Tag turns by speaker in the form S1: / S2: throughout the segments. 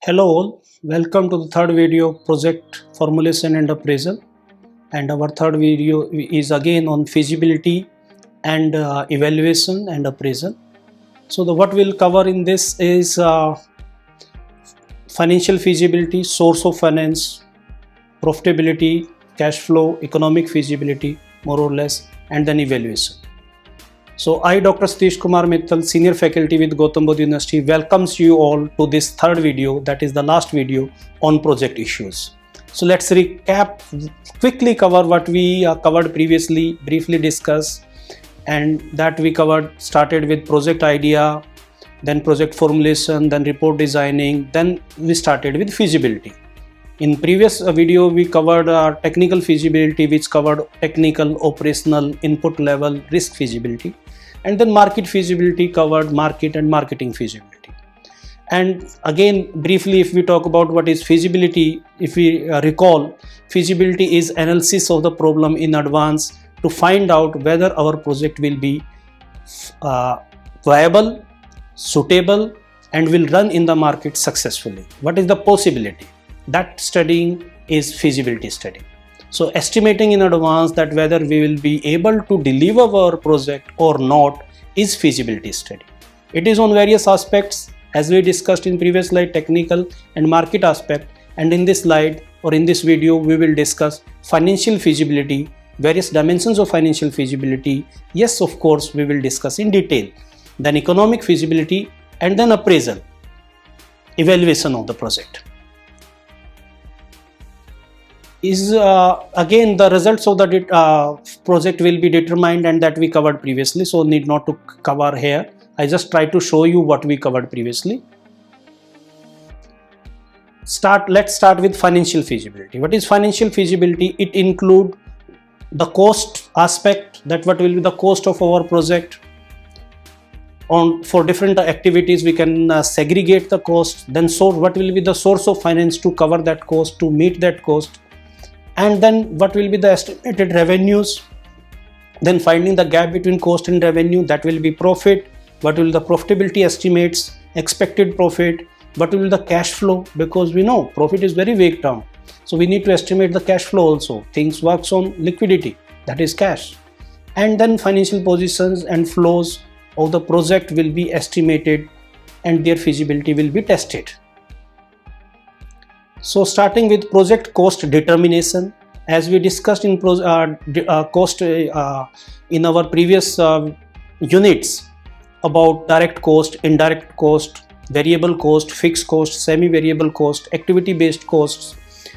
S1: Hello all, welcome to the third video project formulation and appraisal, and our third video is again on feasibility and evaluation and appraisal. So what we'll cover in this is financial feasibility, source of finance, profitability, cash flow, economic feasibility more or less, and then evaluation. So I, Dr. Satish Kumar Mittal, Senior Faculty with Gautam Bodh University, welcomes you all to this third video, that is the last video on project issues. So let's recap, quickly cover what we covered previously, briefly discuss, and that we covered, started with project idea, then project formulation, then report designing, then we started with feasibility. In previous video, we covered technical feasibility, which covered technical, operational, input level, risk feasibility. And then market feasibility covered market and marketing feasibility. And again, briefly, if we talk about what is feasibility, if we recall, feasibility is analysis of the problem in advance to find out whether our project will be viable, suitable, and will run in the market successfully. What is the possibility? That studying is feasibility study. So estimating in advance that whether we will be able to deliver our project or not is feasibility study. It is on various aspects, as we discussed in previous slide, technical and market aspect, and in this slide or in this video we will discuss financial feasibility, various dimensions of financial feasibility. Yes, of course, we will discuss in detail. Then economic feasibility, and then appraisal, evaluation of the project. Is again the results of the project will be determined, and that we covered previously, so need not to cover here. I just try to show you what we covered previously. Let's start with financial feasibility. What is financial feasibility? It include the cost aspect, that what will be the cost of our project. For different activities we can segregate the cost. Then what will be the source of finance to cover that cost, to meet that cost. And then what will be the estimated revenues, then finding the gap between cost and revenue, that will be profit. What will the profitability estimates, expected profit, what will be the cash flow, because we know profit is very vague term, so we need to estimate the cash flow also. Things works on liquidity, that is cash. And then financial positions and flows of the project will be estimated and their feasibility will be tested. So starting with project cost determination, as we discussed in cost in our previous units about direct cost, indirect cost, variable cost, fixed cost, semi-variable cost, activity-based costs.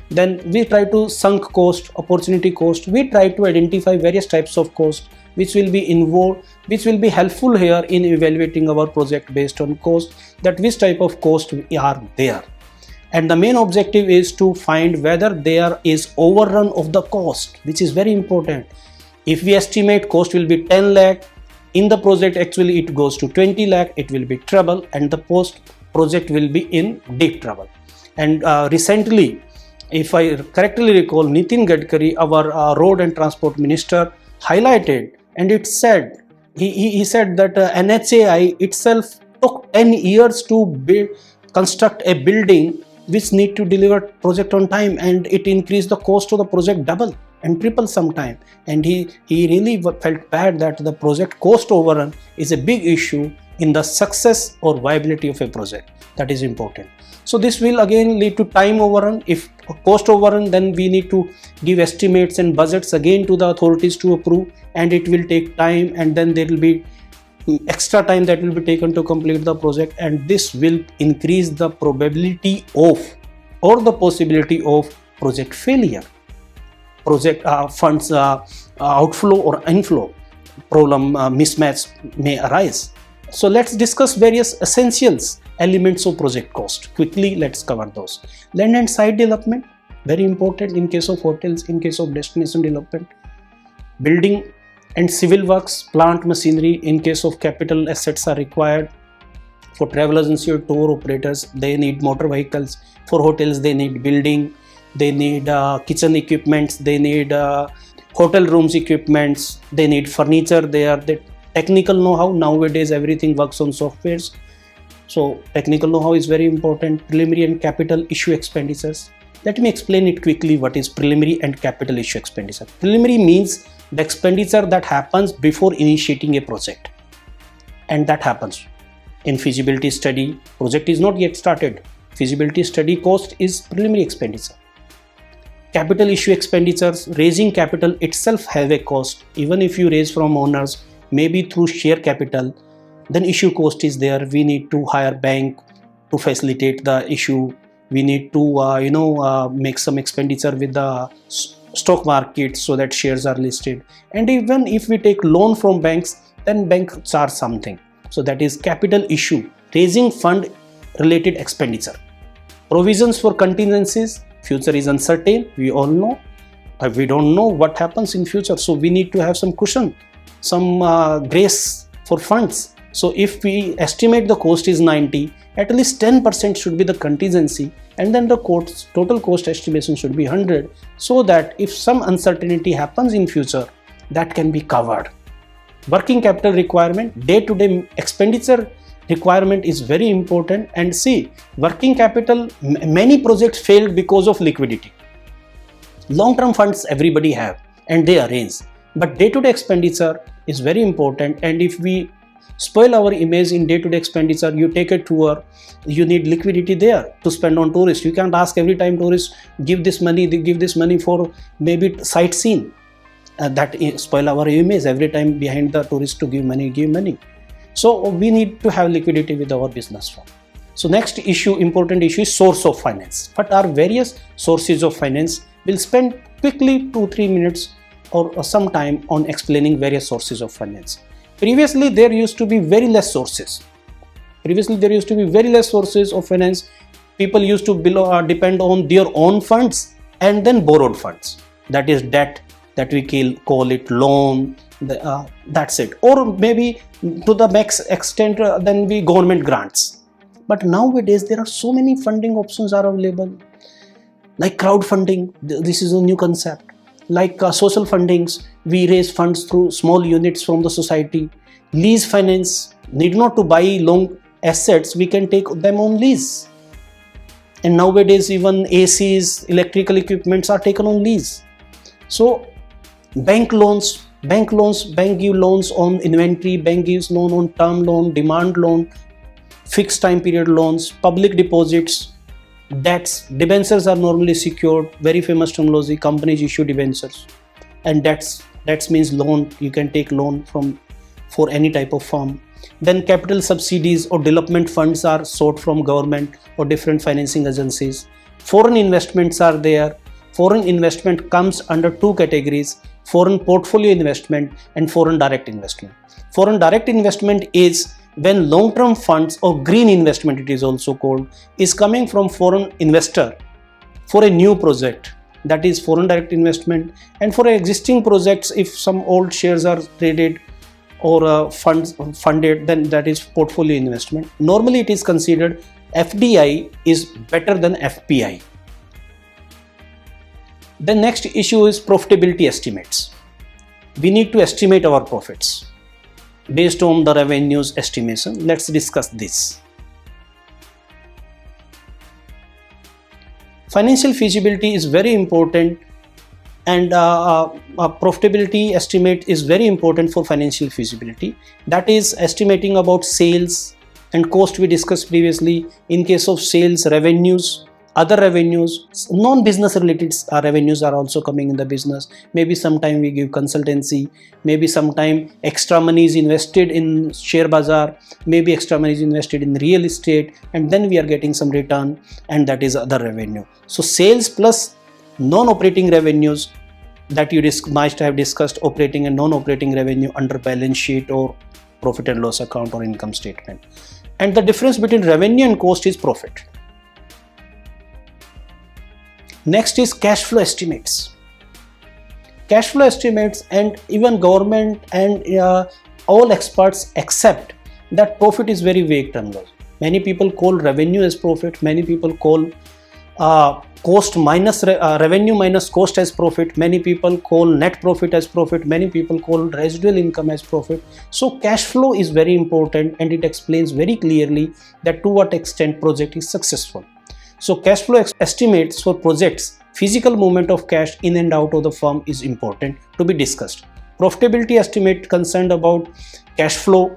S1: Then we try to sunk cost, opportunity cost. We try to identify various types of cost which will be involved, which will be helpful here in evaluating our project based on cost, that which type of cost are there. And the main objective is to find whether there is overrun of the cost, which is very important. If we estimate cost will be 10 lakh, in the project actually it goes to 20 lakh, it will be trouble, and the post project will be in deep trouble. And recently, if I correctly recall, Nitin Gadkari, our road and transport minister, highlighted, and it said, he said that NHAI itself took 10 years to construct a building which need to deliver project on time, and it increased the cost of the project double and triple sometime. And he really felt bad that the project cost overrun is a big issue in the success or viability of a project. That is important. So this will again lead to time overrun. If cost overrun, then we need to give estimates and budgets again to the authorities to approve, and it will take time, and then there will be extra time that will be taken to complete the project, and this will increase the probability of or the possibility of project failure, project funds outflow or inflow problem, mismatch may arise. So let's discuss various essentials elements of project cost. Quickly, let's cover those. Land and site development, very important in case of hotels, in case of destination development. Building and civil works, plant machinery, in case of capital assets are required. For travel agency or tour operators, they need motor vehicles. For hotels, they need building, they need kitchen equipments, they need hotel rooms equipments, they need furniture, they are the technical know-how. Nowadays everything works on softwares, So technical know-how is very important. Preliminary and capital issue expenditures. Let me explain it quickly. What is preliminary and capital issue expenditure? Preliminary means the expenditure that happens before initiating a project, and that happens in feasibility study. Project is not yet started. Feasibility study cost is preliminary expenditure. Capital issue expenditures, raising capital itself have a cost. Even if you raise from owners, maybe through share capital, then issue cost is there. We need to hire bank to facilitate the issue. We need to make some expenditure with the stock market so that shares are listed. And even if we take loan from banks, then bank charge something. So that is capital issue, raising fund related expenditure. Provisions for contingencies. Future is uncertain, we all know. We don't know what happens in future, so we need to have some cushion, some grace for funds. So if we estimate the cost is 90, at least 10% should be the contingency, and then the total cost estimation should be 100, so that if some uncertainty happens in future, that can be covered. Working capital requirement, day-to-day expenditure requirement is very important. And see, working capital, many projects failed because of liquidity. Long-term funds everybody have and they arrange, but day-to-day expenditure is very important. And if we spoil our image in day-to-day expenditure, you take a tour, you need liquidity there to spend on tourists. You can't ask every time tourists give this money, they give this money for maybe sightseeing. That spoil our image every time behind the tourist to give money. So we need to have liquidity with our business firm. So next issue, important issue, is source of finance. What are various sources of finance? We'll spend quickly 2-3 minutes or some time on explaining various sources of finance. Previously there used to be very less sources. Of finance. People used to depend on their own funds and then borrowed funds. That is debt, that we call it loan. That's it. Or maybe to the max extent, then we government grants. But nowadays there are so many funding options are available, like crowdfunding. This is a new concept. Like social fundings, we raise funds through small units from the society. Lease finance, need not to buy long assets, we can take them on lease. And nowadays even ACs, electrical equipments are taken on lease. So bank give loans on inventory, bank gives loan on term loan, demand loan, fixed time period loans, public deposits, debts. Debentures are normally secured. Very famous terminology, companies issue debentures. And debts means loan. You can take loan for any type of firm. Then capital subsidies or development funds are sought from government or different financing agencies. Foreign investments are there. Foreign investment comes under two categories: foreign portfolio investment and foreign direct investment. Foreign direct investment is when long-term funds, or green investment it is also called, is coming from foreign investor for a new project. That is foreign direct investment. And for existing projects, if some old shares are traded or funds funded, then that is portfolio investment. Normally it is considered FDI is better than FPI. The next issue is profitability estimates. We need to estimate our profits based on the revenues estimation. Let's discuss this. Financial feasibility is very important, and profitability estimate is very important for financial feasibility. That is estimating about sales and cost we discussed previously. In case of sales, revenues, other revenues, non-business related revenues are also coming in the business. Maybe sometime we give consultancy, maybe sometime extra money is invested in share bazaar, maybe extra money is invested in real estate, and then we are getting some return, and that is other revenue. So sales plus non-operating revenues that you might have discussed, operating and non-operating revenue under balance sheet or profit and loss account or income statement. And the difference between revenue and cost is profit. Next is cash flow estimates. Cash flow estimates, and even government and all experts accept that profit is very vague terminology. Many people call revenue as profit, many people call cost minus revenue minus cost as profit. Many people call net profit as profit. Many people call residual income as profit. So cash flow is very important, and it explains very clearly that to what extent project is successful. So cash flow estimates for projects, physical movement of cash in and out of the firm is important to be discussed. Profitability estimate concerned about cash flow.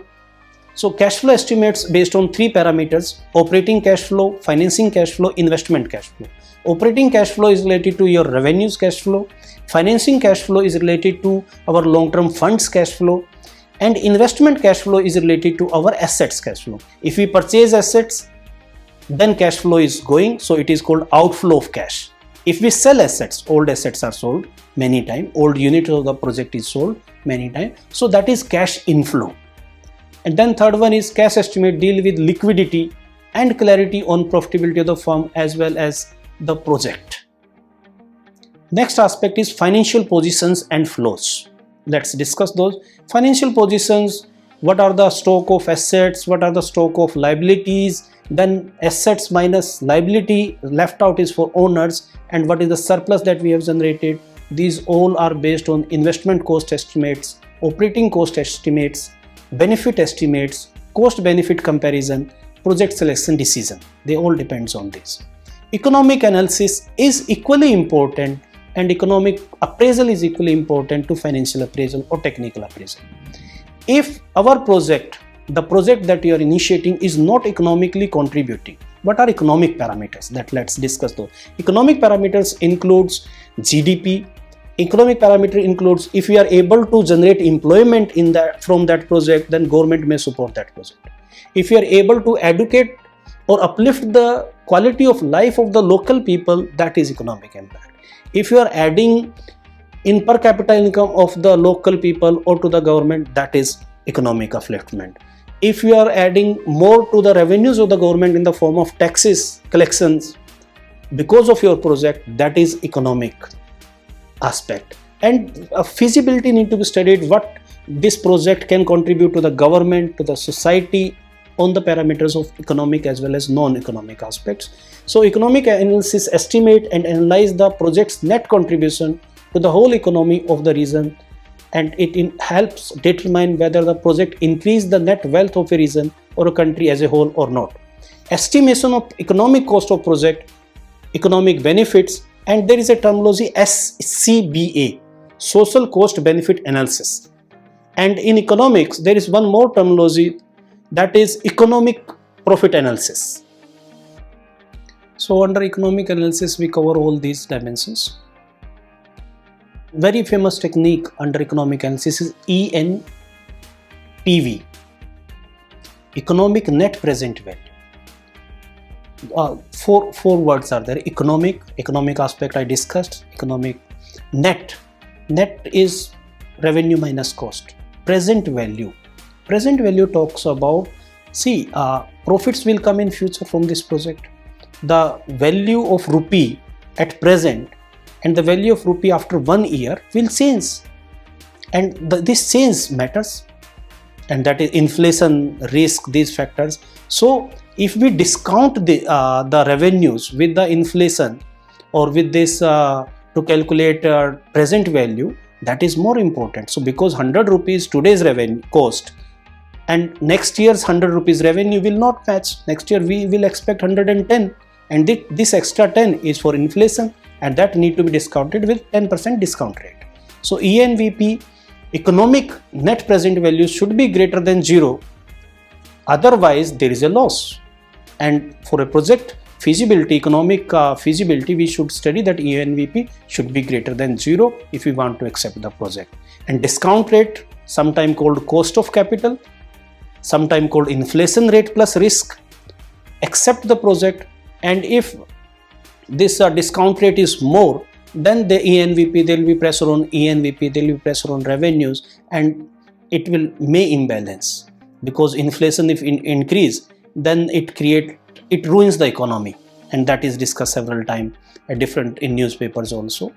S1: So cash flow estimates based on three parameters: operating cash flow, financing cash flow, investment cash flow. Operating cash flow is related to your revenues cash flow. Financing cash flow is related to our long-term funds cash flow. And investment cash flow is related to our assets cash flow. If we purchase assets, then cash flow is going, so it is called outflow of cash. If we sell assets, old assets are sold many times, old unit of the project is sold many times, so that is cash inflow. And then third one is cash estimate, deal with liquidity and clarity on profitability of the firm as well as the project. Next aspect is financial positions and flows. Let's discuss those. Financial positions: what are the stock of assets, what are the stock of liabilities, then assets minus liability left out is for owners, and what is the surplus that we have generated. These all are based on investment cost estimates, operating cost estimates, benefit estimates, cost benefit comparison, project selection decision. They all depends on this. Economic analysis is equally important, and economic appraisal is equally important to financial appraisal or technical appraisal. If our project, the project that you are initiating, is not economically contributing, what are economic parameters? That let's discuss those. Economic parameters includes GDP. Economic parameter includes if we are able to generate employment in that from that project, then government may support that project. If we are able to educate or uplift the quality of life of the local people, that is economic impact. If you are adding in per capita income of the local people or to the government, that is economic upliftment. If you are adding more to the revenues of the government in the form of taxes collections because of your project, that is economic aspect. And feasibility need to be studied, what this project can contribute to the government, to the society, on the parameters of economic as well as non-economic aspects. So economic analysis estimate and analyze the project's net contribution to the whole economy of the region, and it helps determine whether the project increase the net wealth of a region or a country as a whole or not. Estimation of economic cost of project, economic benefits, and there is a terminology SCBA, social cost benefit analysis. And in economics there is one more terminology, that is economic profit analysis. So under economic analysis we cover all these dimensions. Very famous technique under economic analysis is ENPV, economic net present value. Four words are there: economic aspect I discussed, economic net is revenue minus cost, present value talks about, profits will come in future from this project. The value of rupee at present and the value of rupee after 1 year will change, and this change matters, and that is inflation, risk, these factors. So if we discount the revenues with the inflation or with this to calculate present value, that is more important. So because 100 rupees today's revenue cost and next year's 100 rupees revenue will not match. Next year we will expect 110, and this extra 10 is for inflation, and that need to be discounted with 10% discount rate. So ENVP, economic net present value, should be greater than 0, otherwise there is a loss. And for a project feasibility, economic feasibility, we should study that ENVP should be greater than 0 if we want to accept the project. And discount rate, sometime called cost of capital, sometime called inflation rate plus risk, accept the project. And if this discount rate is more, then the ENVP, there will be pressure on ENVP, there will be pressure on revenues, and it may imbalance, because inflation if increase, then it ruins the economy, and that is discussed several times in newspapers also.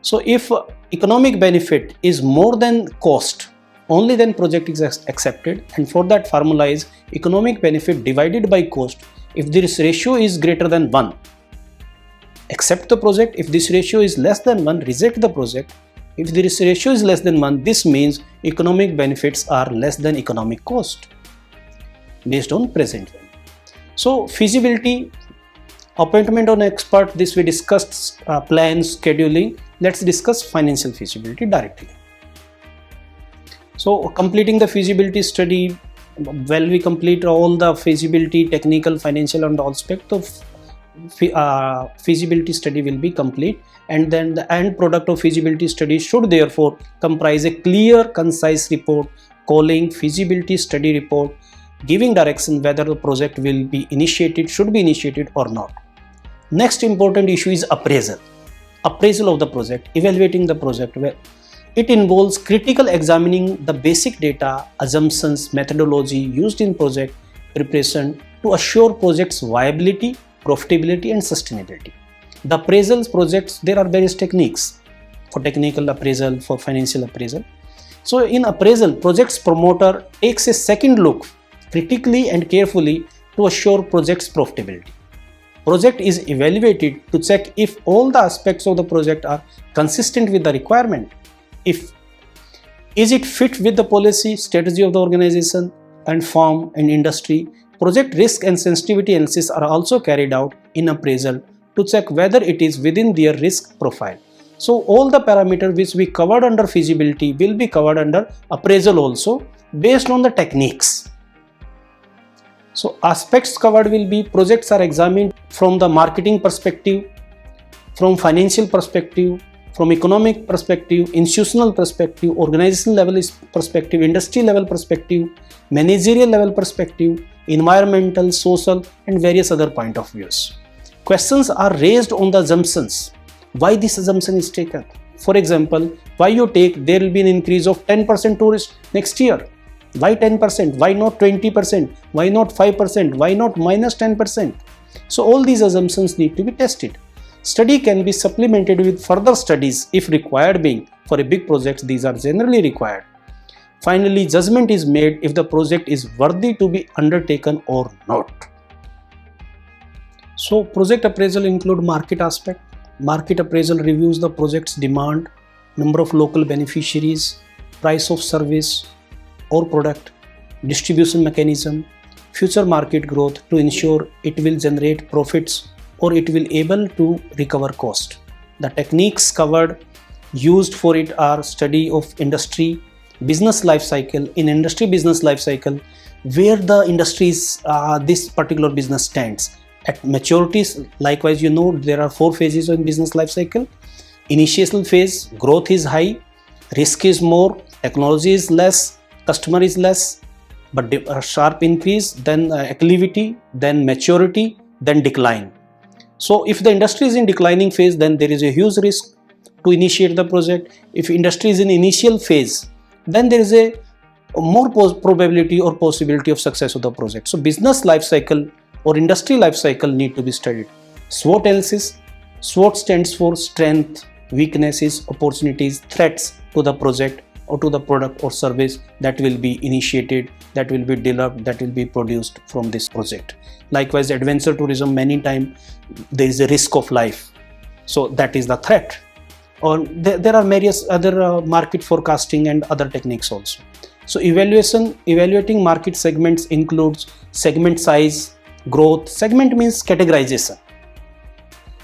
S1: So if economic benefit is more than cost, only then project is accepted, and for that formula is economic benefit divided by cost. If this ratio is greater than 1, accept the project. If this ratio is less than 1, reject the project. If this ratio is less than 1, this means economic benefits are less than economic cost based on present value. So feasibility, appointment of an expert, this we discussed, plans, scheduling. Let's discuss financial feasibility directly. So completing the feasibility study, well, we complete all the feasibility, technical, financial and all aspects of feasibility study will be complete, and then the end product of feasibility study should therefore comprise a clear, concise report calling feasibility study report, giving direction whether the project will be initiated, should be initiated or not. Next important issue is appraisal. Appraisal of the project, evaluating the project, where it involves critical examining the basic data, assumptions, methodology used in project preparation to assure project's viability, profitability and sustainability. The appraisals projects, there are various techniques for technical appraisal, for financial appraisal. So in appraisal, project's promoter takes a second look critically and carefully to assure project's profitability. Project is evaluated to check if all the aspects of the project are consistent with the requirement. Is it fit with the policy, strategy of the organization and firm and industry? Project risk and sensitivity analysis are also carried out in appraisal to check whether it is within their risk profile. So all the parameters which we covered under feasibility will be covered under appraisal also, based on the techniques. So aspects covered will be: projects are examined from the marketing perspective, from financial perspective, from economic perspective, institutional perspective, organizational level perspective, industry level perspective, managerial level perspective, environmental, social and various other point of views. Questions are raised on the assumptions. Why this assumption is taken? For example, why you take there will be an increase of 10% tourists next year? Why 10%? Why not 20%? Why not 5%? Why not minus 10%? So all these assumptions need to be tested. Study can be supplemented with further studies if required, being for a big project these are generally required. Finally, judgment is made if the project is worthy to be undertaken or not. So project appraisal include market aspect. Market appraisal reviews the project's demand, number of local beneficiaries, price of service or product, distribution mechanism, future market growth to ensure it will generate profits or it will able to recover cost. The techniques covered used for it are study of industry, business life cycle. In industry business life cycle, where the industries this particular business stands at maturities. Likewise, you know there are 4 phases in business life cycle. Initial phase, growth is high, risk is more, technology is less, customer is less, but a sharp increase, then acclivity, then maturity, then decline. So if the industry is in declining phase, then there is a huge risk to initiate the project. If industry is in initial phase, then there is a more probability or possibility of success of the project. So business life cycle or industry life cycle need to be studied. SWOT analysis. SWOT stands for strength, weaknesses, opportunities, threats to the project or to the product or service that will be initiated, that will be developed, that will be produced from this project. Likewise, adventure tourism, many times there is a risk of life, so that is the threat. Or there are various other market forecasting and other techniques also. So evaluating market segments includes segment size, growth. Segment means categorization,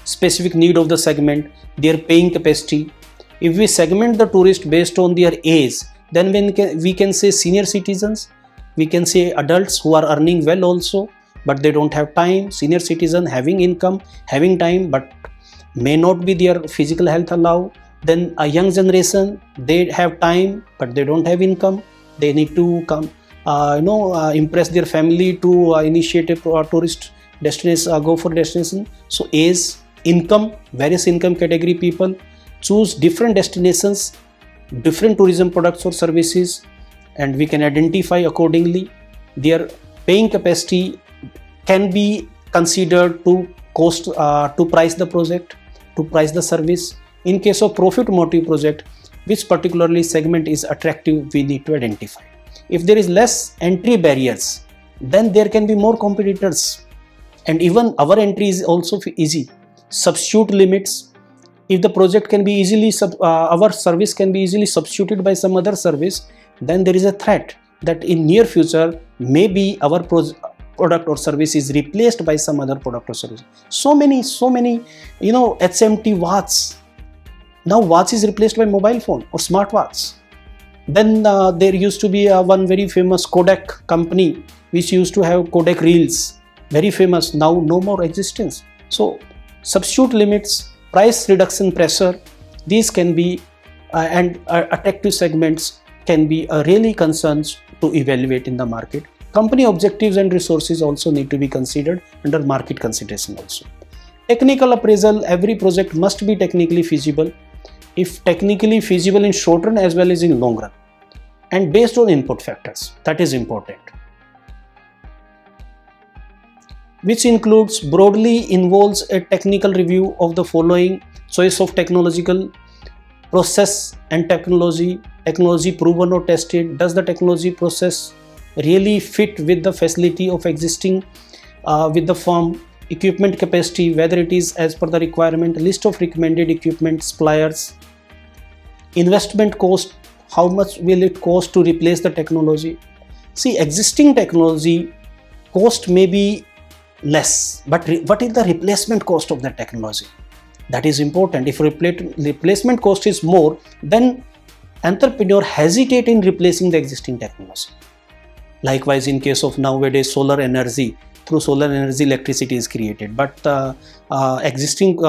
S1: specific need of the segment, their paying capacity. If we segment the tourist based on their age, then we can say senior citizens, we can say adults who are earning well also, but they don't have time, senior citizen having income, having time, but may not be their physical health allow. Then a young generation, they have time, but they don't have income, they need to come, impress their family to initiate a tourist destination, go for destination. So age, income, various income category people choose different destinations, different tourism products or services, and we can identify accordingly. Their paying capacity can be considered to cost to price the project, to price the service. In case of profit motive project, which particularly segment is attractive, we need to identify. If there is less entry barriers, then there can be more competitors, and even our entry is also easy. substitute limits. If the project can be easily, our service can be easily substituted by some other service, then there is a threat that in near future, maybe our product or service is replaced by some other product or service. So many, HMT watch. Now watch is replaced by mobile phone or smartwatch. Then there used to be one very famous Kodak company which used to have Kodak reels, very famous, now no more existence. So substitute limits, price reduction pressure, these can be and attractive segments can be really concerns to evaluate in the market. Company objectives and resources also need to be considered under market consideration also. Technical appraisal, every project must be technically feasible. If technically feasible in short run as well as in long run, and based on input factors, that is important. Which includes, broadly involves a technical review of the following: choice of technological process and technology proven or tested, does the technology process really fit with the facility of existing with the firm, equipment capacity, whether it is as per the requirement, list of recommended equipment suppliers, investment cost, how much will it cost to replace the technology. See, existing technology cost may be less, but what is the replacement cost of the technology? That is important. If replacement cost is more, then entrepreneur hesitate in replacing the existing technology. Likewise, in case of nowadays solar energy, through solar energy electricity is created, but existing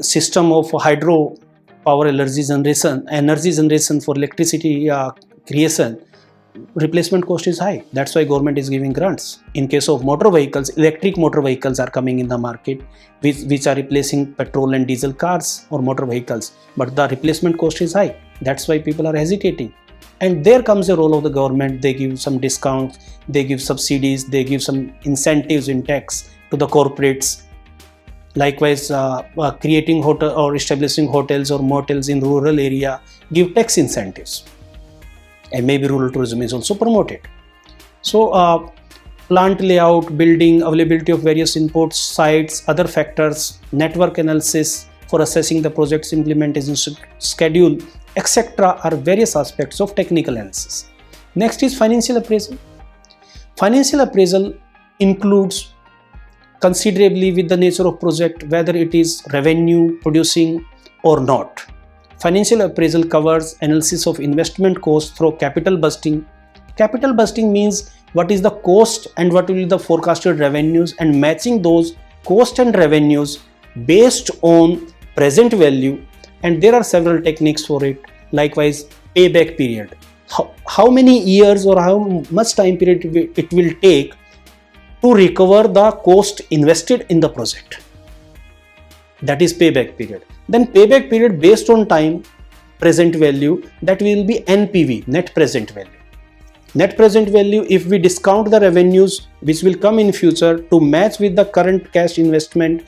S1: system of hydro power energy generation for electricity creation, replacement cost is high. That's why government is giving grants. In case of motor vehicles, electric motor vehicles are coming in the market, which are replacing petrol and diesel cars or motor vehicles, but the replacement cost is high. That's why people are hesitating. And there comes the role of the government. They give some discounts, they give subsidies, they give some incentives in tax to the corporates. Likewise, creating hotel or establishing hotels or motels in rural area give tax incentives, and maybe rural tourism is also promoted. So plant layout, building, availability of various inputs, sites, other factors, network analysis for assessing the project's implementation schedule, etc. are various aspects of technical analysis. Next is financial appraisal. Financial appraisal includes considerably with the nature of project, whether it is revenue producing or not. Financial appraisal covers analysis of investment cost through capital busting. Capital busting means what is the cost and what will be the forecasted revenues, and matching those cost and revenues based on present value, and there are several techniques for it. Likewise, payback period. How many years or how much time period it will take to recover the cost invested in the project. That is payback period. Then payback period based on time, present value, that will be NPV, net present value. Net present value, if we discount the revenues which will come in future to match with the current cash investment,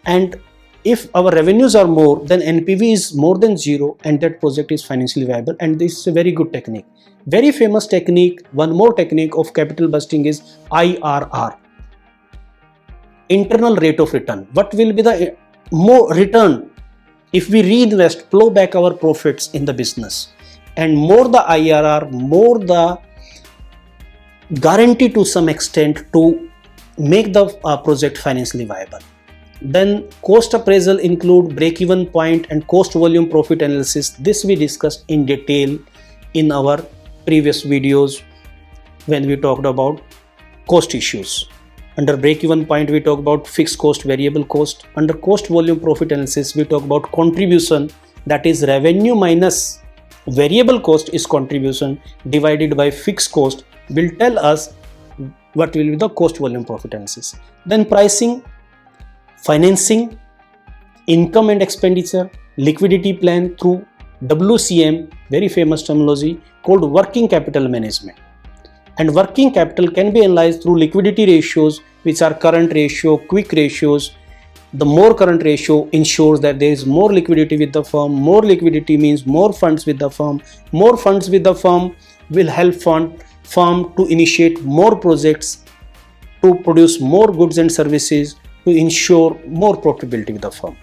S1: and if our revenues are more, then NPV is more than 0 and that project is financially viable, and this is a very good technique. Very famous technique, one more technique of capital busting is IRR, internal rate of return. What will be the more return if we reinvest, plow back our profits in the business, and more the IRR, more the guarantee to some extent to make the project financially viable. Then cost appraisal include break-even point and cost volume profit analysis. This we discussed in detail in our previous videos when we talked about cost issues. Under break-even point we talk about fixed cost, variable cost. Under cost volume profit analysis we talk about contribution, that is revenue minus variable cost is contribution divided by fixed cost will tell us what will be the cost volume profit analysis. Then pricing, financing, income and expenditure, liquidity plan through WCM, very famous terminology called working capital management. And working capital can be analyzed through liquidity ratios, which are current ratio, quick ratios. The more current ratio ensures that there is more liquidity with the firm. More liquidity means more funds with the firm. More funds with the firm will help firm to initiate more projects, to produce more goods and services, to ensure more profitability with the firm.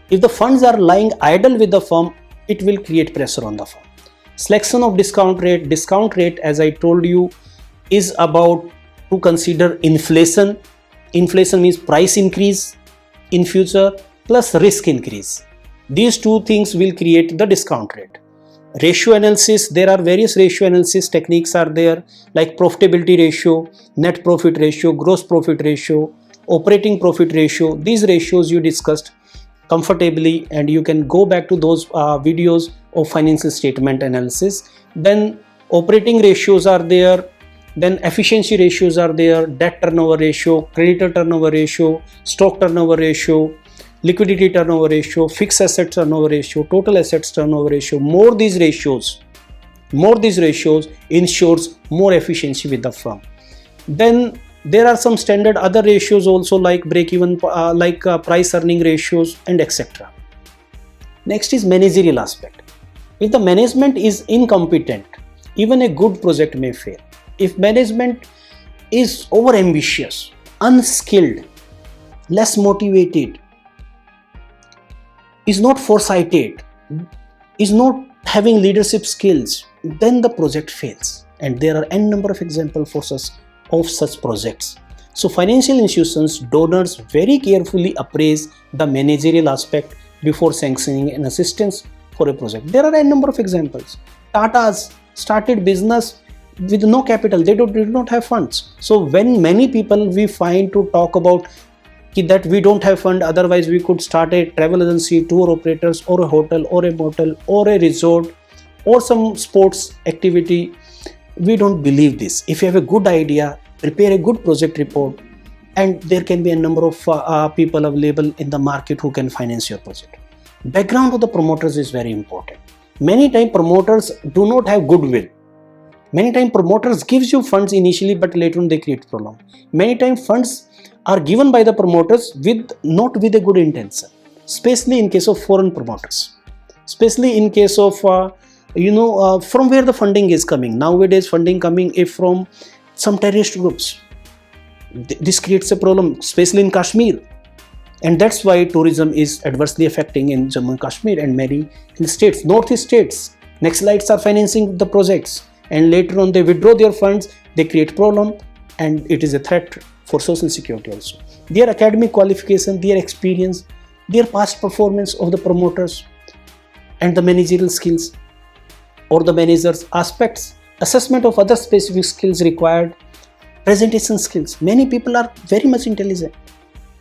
S1: If the funds are lying idle with the firm, it will create pressure on the firm. Selection of discount rate, as I told you, is about to consider inflation. Inflation means price increase in future plus risk increase. These two things will create the discount rate. Ratio analysis, there are various ratio analysis techniques are there, like profitability ratio, net profit ratio, gross profit ratio, operating profit ratio. These ratios you discussed comfortably, and you can go back to those videos of financial statement analysis. Then operating ratios are there, then efficiency ratios are there, debt turnover ratio, creditor turnover ratio, stock turnover ratio, liquidity turnover ratio, fixed asset turnover ratio, total assets turnover ratio. More these ratios ensures more efficiency with the firm. Then there are some standard other ratios also, like break even, price earning ratios, and etc. Next is managerial aspect. If the management is incompetent, even a good project may fail. If management is over ambitious, unskilled, less motivated, is not foresighted, is not having leadership skills, then the project fails. And there are n number of examples of such projects. So financial institutions, donors very carefully appraise the managerial aspect before sanctioning an assistance for a project. There are n number of examples. Tata's started business with no capital. They did not have funds. So when many people we find to talk about that we don't have fund, otherwise we could start a travel agency, tour operators, or a hotel, or a motel, or a resort, or some sports activity, we don't believe this. If you have a good idea, prepare a good project report, and there can be a number of people available in the market who can finance your project. Background of the promoters is very important. Many times promoters do not have goodwill. Many times promoters gives you funds initially, but later on they create problem. Many times funds are given by the promoters not with a good intention, especially in case of foreign promoters, especially in case of from where the funding is coming. Nowadays funding coming from some terrorist groups. This creates a problem, especially in Kashmir, and that's why tourism is adversely affecting in Jammu and Kashmir and many states, northeast states. Naxalites are financing the projects, and later on they withdraw their funds, they create problem, and it is a threat for social security also. Their academic qualification, their experience, their past performance of the promoters, and the managerial skills or the manager's aspects, assessment of other specific skills required, presentation skills. Many people are very much intelligent.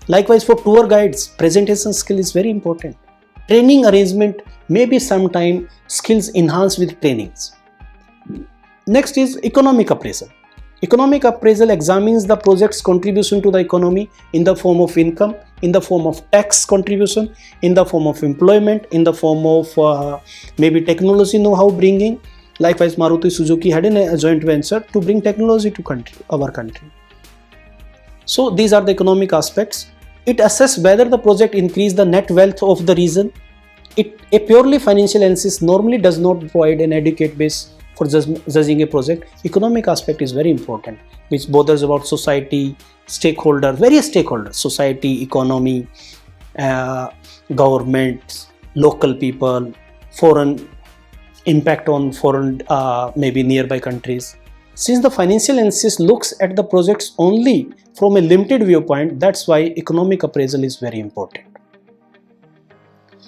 S1: Likewise for tour guides, presentation skill is very important. Training arrangement, maybe sometime skills enhanced with trainings. Next is economic appraisal. Economic appraisal examines the project's contribution to the economy in the form of income, in the form of tax contribution, in the form of employment, in the form of maybe technology know-how bringing. Likewise, Maruti Suzuki had a joint venture to bring technology to our country. So these are the economic aspects. It assesses whether the project increased the net wealth of the region. A purely financial analysis normally does not provide an adequate base for judging a project. Economic aspect is very important, which bothers about society, stakeholders, various stakeholders, society, economy, governments, local people, foreign impact on foreign, maybe nearby countries. Since the financial analysis looks at the projects only from a limited viewpoint, that's why economic appraisal is very important.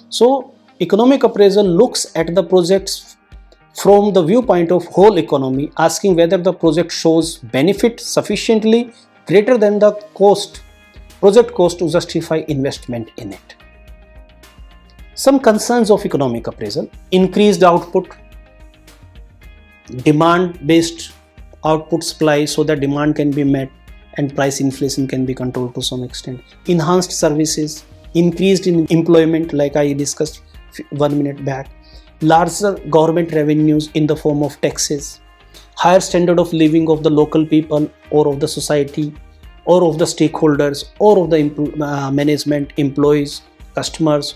S1: So economic appraisal looks at the projects from the viewpoint of whole economy, asking whether the project shows benefit sufficiently greater than the project cost to justify investment in it. Some concerns of economic appraisal: increased output, demand-based output supply so that demand can be met and price inflation can be controlled to some extent. Enhanced services, increased in employment like I discussed 1 minute back. Larger government revenues in the form of taxes, higher standard of living of the local people or of the society or of the stakeholders or of the management, employees, customers,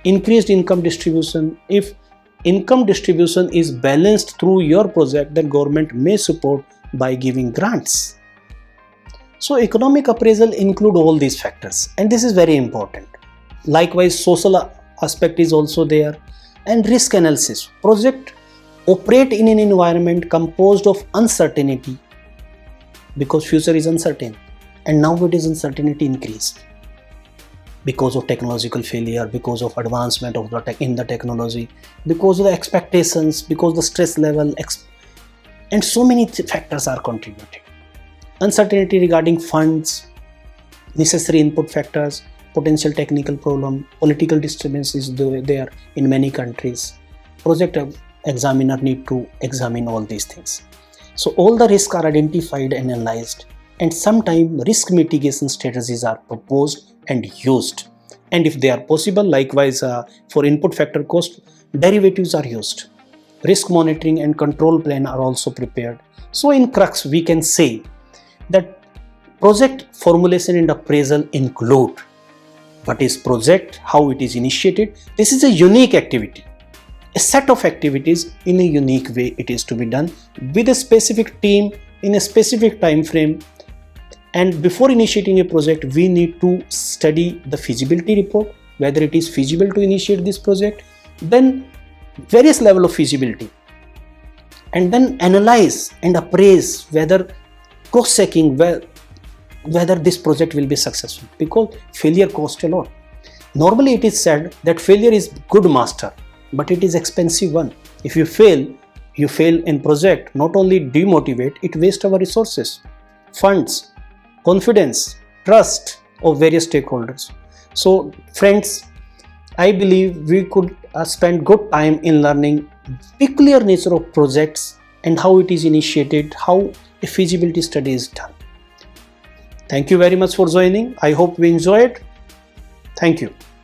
S1: increased income distribution. If income distribution is balanced through your project, then government may support by giving grants. So economic appraisal include all these factors, and this is very important. Likewise, social aspect is also there, and risk analysis. Project operate in an environment composed of uncertainty, because future is uncertain, and nowadays uncertainty increased because of technological failure, because of advancement of in the technology, because of the expectations, because the stress level, and so many factors are contributing. Uncertainty regarding funds, necessary input factors, potential technical problem, political disturbances there in many countries. Project examiner need to examine all these things. So all the risks are identified and analyzed, and sometimes risk mitigation strategies are proposed and used. And if they are possible, likewise for input factor cost, derivatives are used. Risk monitoring and control plan are also prepared. So in crux, we can say that project formulation and appraisal include what is project, how it is initiated. This is a unique activity, a set of activities in a unique way it is to be done with a specific team in a specific time frame. And before initiating a project, we need to study the feasibility report, whether it is feasible to initiate this project, then various level of feasibility, and then analyze and appraise whether cost checking, whether this project will be successful, because failure costs a lot. Normally it is said that failure is good master, but it is expensive one. If you fail in project, not only demotivate, it wastes our resources, funds, confidence, trust of various stakeholders. So friends, I believe we could spend good time in learning peculiar nature of projects and how it is initiated, how a feasibility study is done. Thank you very much for joining. I hope we enjoyed. Thank you.